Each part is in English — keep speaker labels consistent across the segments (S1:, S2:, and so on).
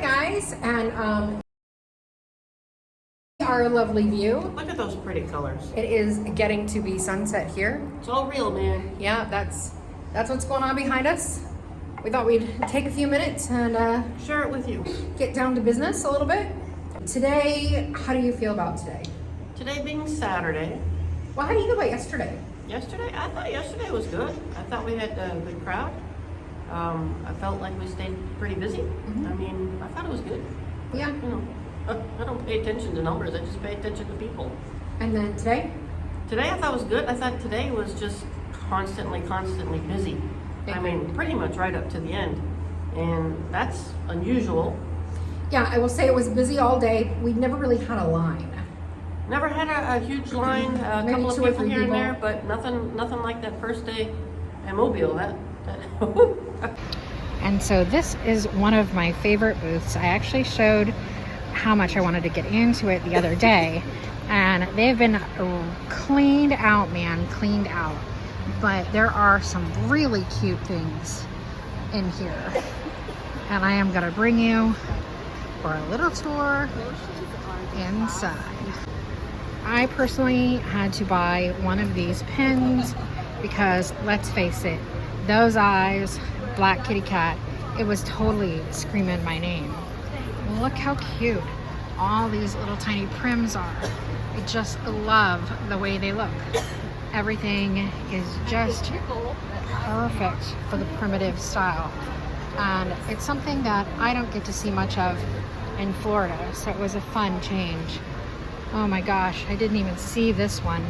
S1: guys, and our lovely view.
S2: Look at those pretty colors.
S1: It is getting to be sunset here.
S2: It's all real, man.
S1: Yeah, that's what's going on behind us. We thought we'd take a few minutes and
S2: Share it with you.
S1: get down to business a little bit. Today, how do you feel about today?
S2: Today being Saturday.
S1: Well, how do you feel about yesterday?
S2: Yesterday, I thought yesterday was good. I thought we had a good crowd. I felt like we stayed pretty busy.
S1: Mm-hmm.
S2: I mean, I thought it was good.
S1: Yeah.
S2: You know, I don't pay attention to numbers. I just pay attention to people.
S1: And then today?
S2: Today I thought was good. I thought today was just constantly busy. I mean, pretty much right up to the end. And that's unusual.
S1: Yeah, I will say it was busy all day. We never really had a line.
S2: Never had a huge line, a
S1: Maybe
S2: couple of
S1: 2 or
S2: people
S1: 3
S2: here and
S1: people.
S2: there, but nothing like that first day in Mobile. That
S3: And so this is one of my favorite booths. I actually showed how much I wanted to get into it the other day, and they've been cleaned out, man, cleaned out. But there are some really cute things in here, and I am gonna bring you for a little tour inside. I personally had to buy one of these pins because, let's face it, those eyes, black kitty cat, it was totally screaming my name. Look how cute all these little tiny prims are. I just love the way they look. Everything is just perfect for the primitive style. And it's something that I don't get to see much of in Florida, so it was a fun change. Oh my gosh, I didn't even see this one.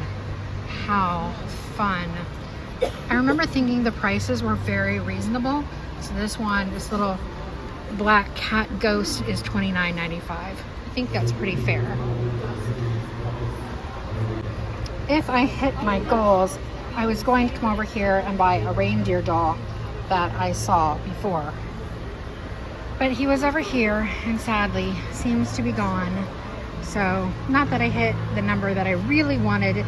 S3: How fun. I remember thinking the prices were very reasonable. So this one, this little black cat ghost is $29.95. I think that's pretty fair. If I hit my goals, I was going to come over here and buy a reindeer doll that I saw before. But he was over here and sadly seems to be gone. So not that I hit the number that I really wanted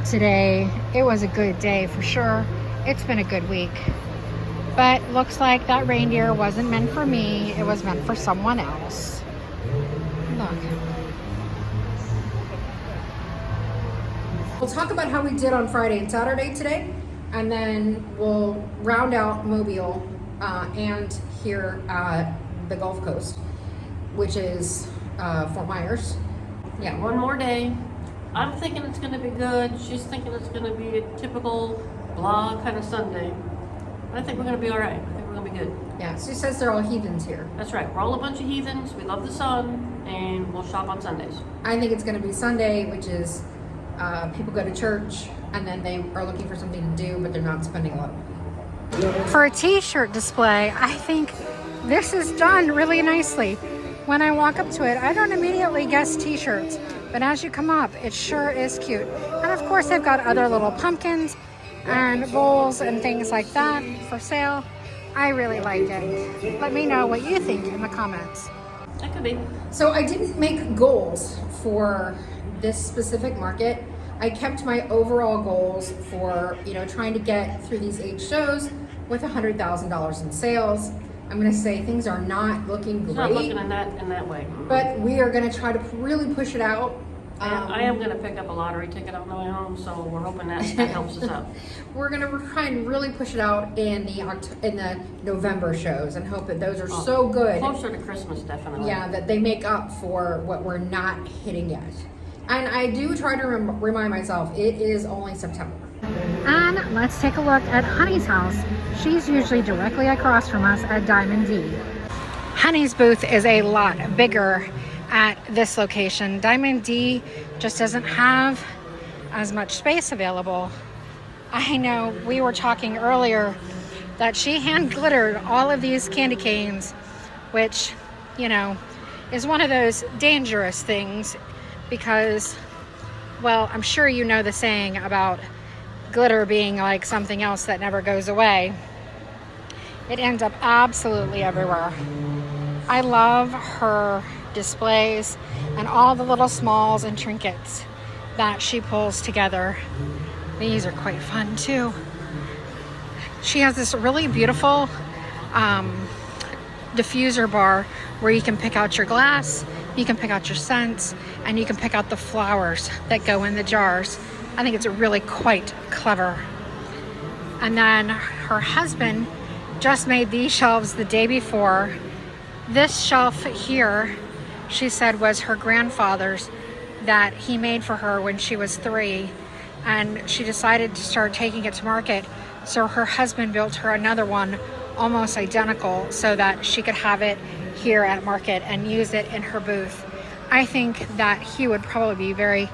S3: today. It was a good day for sure. It's been a good week. But looks like that reindeer wasn't meant for me. It was meant for someone else. Look.
S1: We'll talk about how we did on Friday and Saturday today, and then we'll round out Mobile and here at the Gulf Coast, which is Fort Myers. Yeah.
S2: one more day. I'm thinking it's going to be good. She's thinking it's going to be a typical blah kind of Sunday. But I think we're going to be all right. I think we're going to be good.
S1: Yeah, she says they're all heathens here.
S2: That's right. We're all a bunch of heathens. We love the sun, and we'll shop on Sundays.
S1: I think it's going to be Sunday, which is people go to church and then they are looking for something to do, but they're not spending a lot of money.
S3: For a t-shirt display, I think this is done really nicely. When I walk up to it, I don't immediately guess t-shirts, but as you come up, it sure is cute. And of course, they've got other little pumpkins and bowls and things like that for sale. I really like it. Let me know what you think in the comments.
S2: That could be.
S1: So I didn't make goals for this specific market. I kept my overall goals for, trying to get through these 8 shows with $100,000 in sales. I'm going to say things are not looking great.
S2: It's not looking in that way.
S1: But we are going to try to really push it out.
S2: I am going to pick up a lottery ticket on the way home, so we're hoping that helps us out.
S1: We're going to try and really push it out in the November shows and hope that those are so good.
S2: Closer to Christmas, definitely.
S1: Yeah, that they make up for what we're not hitting yet. And I do try to remind myself, it is only September.
S3: And let's take a look at Honey's house. She's usually directly across from us at Diamond D. Honey's booth is a lot bigger at this location. Diamond D just doesn't have as much space available. I know we were talking earlier that she hand glittered all of these candy canes, which, is one of those dangerous things because, well, I'm sure you know the saying about glitter being like something else that never goes away. It ends up absolutely everywhere. I love her displays and all the little smalls and trinkets that she pulls together. These are quite fun too. She has this really beautiful diffuser bar where you can pick out your glass, you can pick out your scents, and you can pick out the flowers that go in the jars. I think it's really quite clever. And then her husband just made these shelves the day before. This shelf here, she said, was her grandfather's that he made for her when she was 3, and she decided to start taking it to market. So her husband built her another one almost identical so that she could have it here at market and use it in her booth. I think that he would probably be very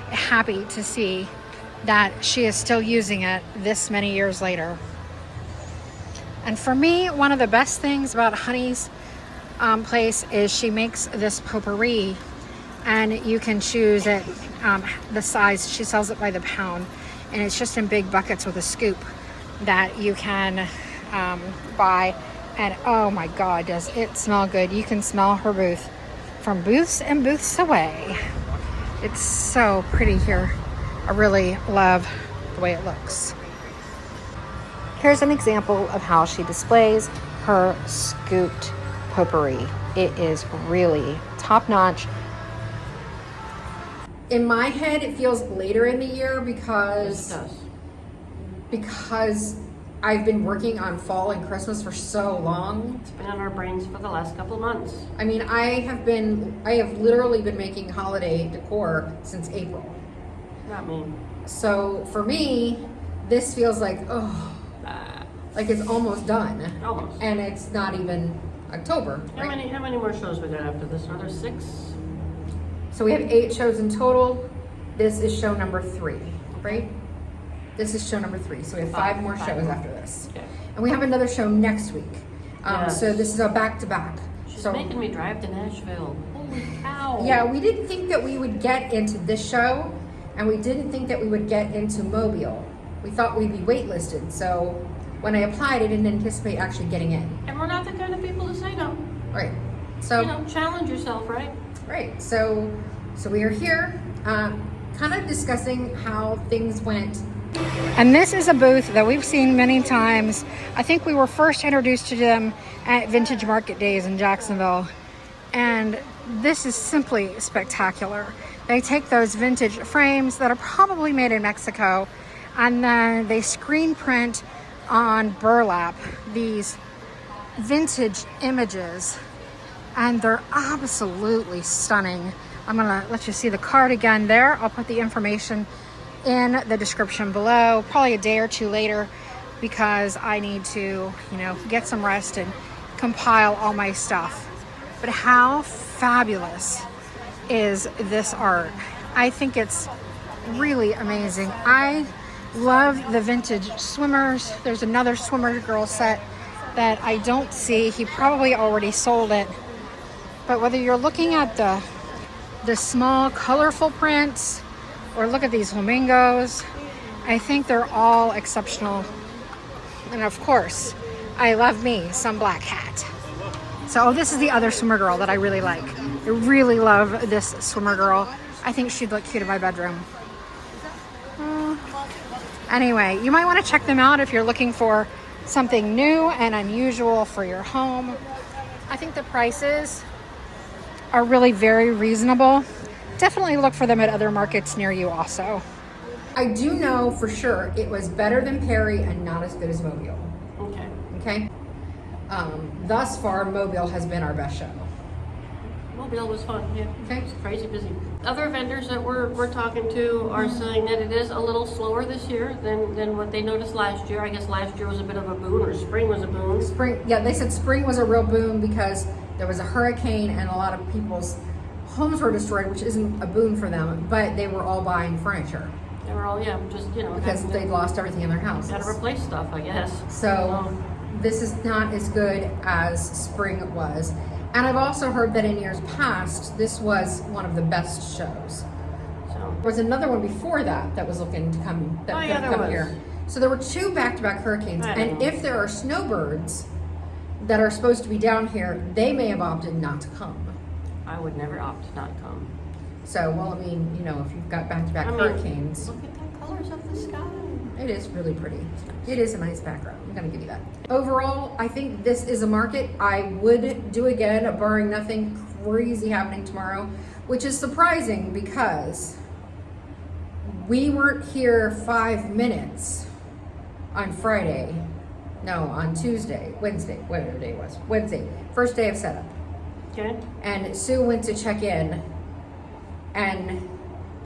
S3: happy to see that she is still using it this many years later. And for me, one of the best things about Honey's place is she makes this potpourri, and you can choose it, the size. She sells it by the pound, and it's just in big buckets with a scoop that you can buy. And oh my God, does it smell good. You can smell her booth from booths and booths away. It's so pretty here. I really love the way it looks. Here's an example of how she displays her scooped potpourri. It is really top-notch.
S1: In my head, it feels later in the year because I've been working on fall and Christmas for so long.
S2: It's been on our brains for the last couple of months.
S1: I mean, I have literally been making holiday decor since April.
S2: Not me.
S1: So for me, this feels like, like it's almost done.
S2: Almost.
S1: And it's not even October.
S2: How many more shows we got after this? Are there 6?
S1: So we have 8 shows in total. This is show number 3, right? This is show number 3. So we have 5 more shows after this.
S2: Okay.
S1: And we have another show next week.
S2: Yes.
S1: So this is a back-to-back.
S2: She's
S1: So
S2: making me drive to Nashville. Holy cow.
S1: yeah, we didn't think that we would get into this show, and we didn't think that we would get into Mobile. We thought we'd be waitlisted. So when I applied, I didn't anticipate actually getting in.
S2: And we're not the kind of people to say no.
S1: Right. So
S2: Challenge yourself, right?
S1: right. So we are here, kind of discussing how things went.
S3: And this is a booth that we've seen many times. I think we were first introduced to them at Vintage Market Days in Jacksonville. And this is simply spectacular. They take those vintage frames that are probably made in Mexico, and then they screen print on burlap these vintage images, and they're absolutely stunning. I'm gonna let you see the card again there. I'll put the information in the description below, probably a day or 2 later, because I need to, get some rest and compile all my stuff. But how fabulous is this art? I think it's really amazing. I love the vintage swimmers. There's another swimmer girl set that I don't see. He probably already sold it. But whether you're looking at the small colorful prints, or look at these flamingos, I think they're all exceptional. And of course, I love me some black hat. So this is the other swimmer girl that I really like. I really love this swimmer girl. I think she'd look cute in my bedroom. Anyway, you might want to check them out if you're looking for something new and unusual for your home. I think the prices are really very reasonable. Definitely look for them at other markets near you also.
S1: I do know for sure it was better than Perry and not as good as Mobile.
S2: Okay.
S1: Okay? Thus far, Mobile has been our best show.
S2: Mobile was fun. Yeah.
S1: Okay.
S2: It's crazy busy. Other vendors that we're talking to are saying that it is a little slower this year than what they noticed last year. I guess last year was a bit of a boom, or spring was a boom.
S1: Spring, yeah, they said spring was a real boom because there was a hurricane and a lot of people's homes were destroyed, which isn't a boon for them, but they were all buying furniture.
S2: They were all, just,
S1: because they'd lost everything in their houses.
S2: Got to replace stuff, I guess.
S1: So this is not as good as spring was. And I've also heard that in years past, this was one of the best shows.
S2: So
S1: There was another one before that was looking to come, here. So there were 2 back-to-back hurricanes. And if there are snowbirds that are supposed to be down here, they may have opted not to come.
S2: I would never opt to not come.
S1: So, well, I mean, if you've got back-to-back hurricanes.
S2: Look at the colors of the sky.
S1: It is really pretty. It is a nice background. I'm gonna give you that. Overall, I think this is a market I would do again, barring nothing crazy happening tomorrow, which is surprising because we weren't here 5 minutes on Friday. No, on Tuesday, Wednesday, whatever day it was. Wednesday, first day of setup.
S2: Okay.
S1: And Sue went to check in and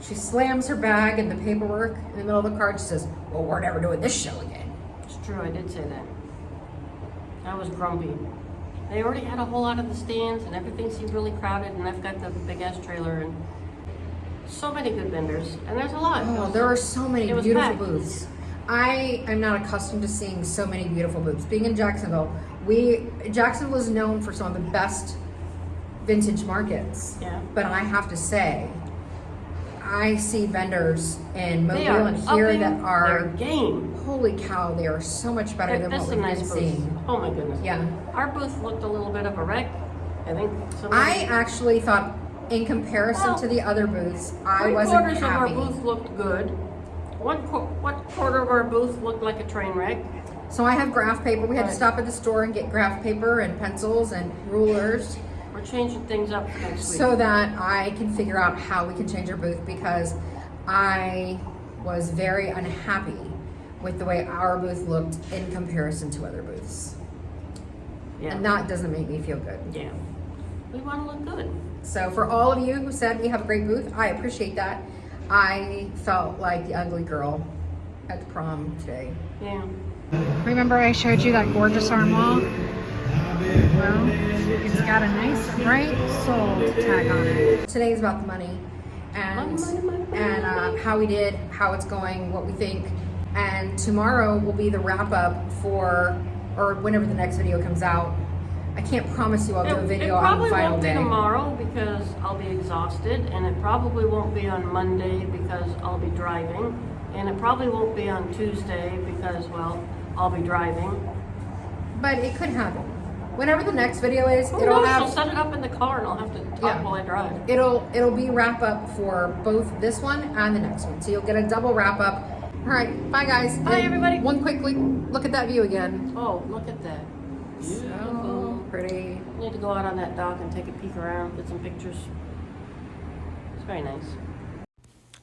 S1: she slams her bag and the paperwork in the middle of the cart. She says, well, we're never doing this show again.
S2: It's true, I did say that. I was grumpy. They already had a whole lot of the stands and everything seemed really crowded, and I've got the big ass trailer and so many good vendors, and there's a lot.
S1: Oh, there are so many
S2: it was
S1: beautiful
S2: packed.
S1: booths. I am not accustomed to seeing so many beautiful booths. Being in Jacksonville, Jacksonville is known for some of the best vintage markets.
S2: Yeah.
S1: But I have to say, I see vendors in
S2: They
S1: Mobile
S2: are
S1: and here
S2: upping
S1: that are,
S2: their game.
S1: holy cow, they are so much better than
S2: That's
S1: what
S2: a
S1: we've
S2: nice
S1: been
S2: booth.
S1: seeing.
S2: Oh my goodness.
S1: Yeah.
S2: Our booth looked a little bit of a wreck. I think
S1: I actually thought, in comparison to the other booths, I wasn't
S2: Three-quarters
S1: happy.
S2: of our booth looked good. One quarter of our booth looked like a train wreck.
S1: So I have graph paper. We had to
S2: Right.
S1: stop at the store and get graph paper and pencils and rulers
S2: We're changing things up next week.
S1: so that I can figure out how we can change our booth, because I was very unhappy with the way our booth looked in comparison to other booths.
S2: yeah.
S1: And that doesn't make me feel good.
S2: Yeah. We want to look good.
S1: So for all of you who said we have a great booth, I appreciate that. I felt like the ugly girl at the prom today.
S2: Yeah.
S3: Remember I showed you that gorgeous arm wall? Well, it's got a nice bright sold tag on it.
S1: Today is about the money and how we did, how it's going, what we think. And tomorrow will be the wrap up for, or whenever the next video comes out. I can't promise you I'll do a video on the final day.
S2: It probably won't be tomorrow because I'll be exhausted, and it probably won't be on Monday because I'll be driving, and it probably won't be on Tuesday because, well, I'll be driving.
S1: But it could happen. Whenever the next video is,
S2: Who
S1: it'll
S2: knows?
S1: have.
S2: I'll set it up in the car and I'll have to talk
S1: Yeah.
S2: while I drive.
S1: It'll be wrap up for both this one and the next one. So you'll get a double wrap up. All right, bye guys.
S2: Bye,
S1: And
S2: everybody.
S1: One quick look at that view again.
S2: Oh, look at that.
S1: So pretty.
S2: I need to go out on that dock and take a peek around, get some pictures. It's very nice.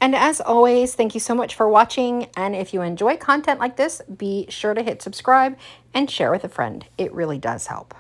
S3: And as always, thank you so much for watching. And if you enjoy content like this, be sure to hit subscribe and share with a friend. It really does help.